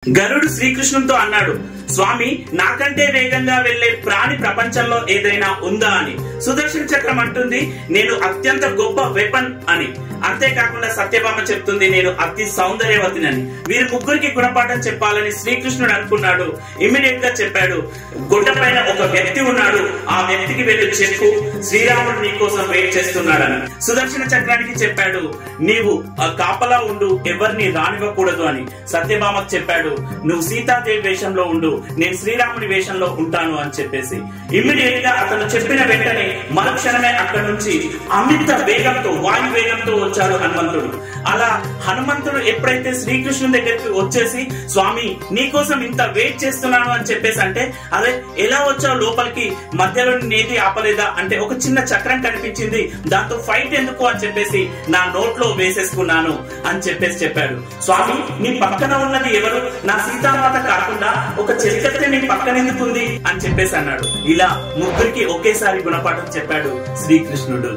గరుడు శ్రీకృష్ణునితో అన్నాడు, స్వామి, నాకంటే వేగంగా వెళ్లే ప్రాణి ప్రపంచంలో ఏదైనా ఉందా అని. సుదర్శన చక్రం అంటుంది, నేను అత్యంత గొప్ప వెపన్ అని. అంతేకాకుండా సత్యభామ చెప్తుంది, నేను అతి సౌందర్యవతినని. వీరి ముగ్గురికి గుణపాఠం చెప్పాలని శ్రీకృష్ణుడు అనుకున్నాడు. ఇమ్మీడియట్ గా చెప్పాడు, గుడ్డ పైన ఒక వ్యక్తి ఉన్నాడు, ఆ వ్యక్తికి వెళ్లి చెప్పు, శ్రీరాముడు నీ కోసం వెయిట్ చేస్తున్నాడని. సుదర్శన చక్రానికి చెప్పాడు, నీవు కాపలా ఉండు, ఎవరిని రానివ్వకూడదు అని. సత్యభామకు చెప్పాడు, నువ్వు సీతాదేవి వేషంలో ఉండు, నేను శ్రీరాముడి వేషంలో ఉంటాను అని చెప్పేసి. ఇమ్మీడియట్ గా అతను చెప్పిన వెంటనే మరుక్షణమే అక్కడి నుంచి అమిత వేగంతో, వాయు వేగంతో వచ్చాడు హనుమంతుడు. అలా హనుమంతుడు ఎప్పుడైతే శ్రీకృష్ణుని దగ్గరికి వచ్చేసి, స్వామి నీకోసం ఇంత వెయిట్ చేస్తున్నాను అని చెప్పేసి అంటే, అదే ఎలా వచ్చావు లోపలికి, మధ్యలో నేది ఆపలేదా అంటే, ఒక చిన్న చక్రం కనిపించింది, దాంతో ఫైట్ ఎందుకు అని చెప్పేసి నా నోట్లో వేసేసుకున్నాను అని చెప్పేసి చెప్పాడు. స్వామి, నీ పక్కన ఉన్నది ఎవరు? నా సీతామాత కాకుండా ఒక చెలికత్తె నీ పక్కన ఎందుకుంది అని చెప్పేసి అన్నాడు. ఇలా ముగ్గురికి ఒకేసారి గుణపాఠం చెప్పాడు శ్రీకృష్ణుడు.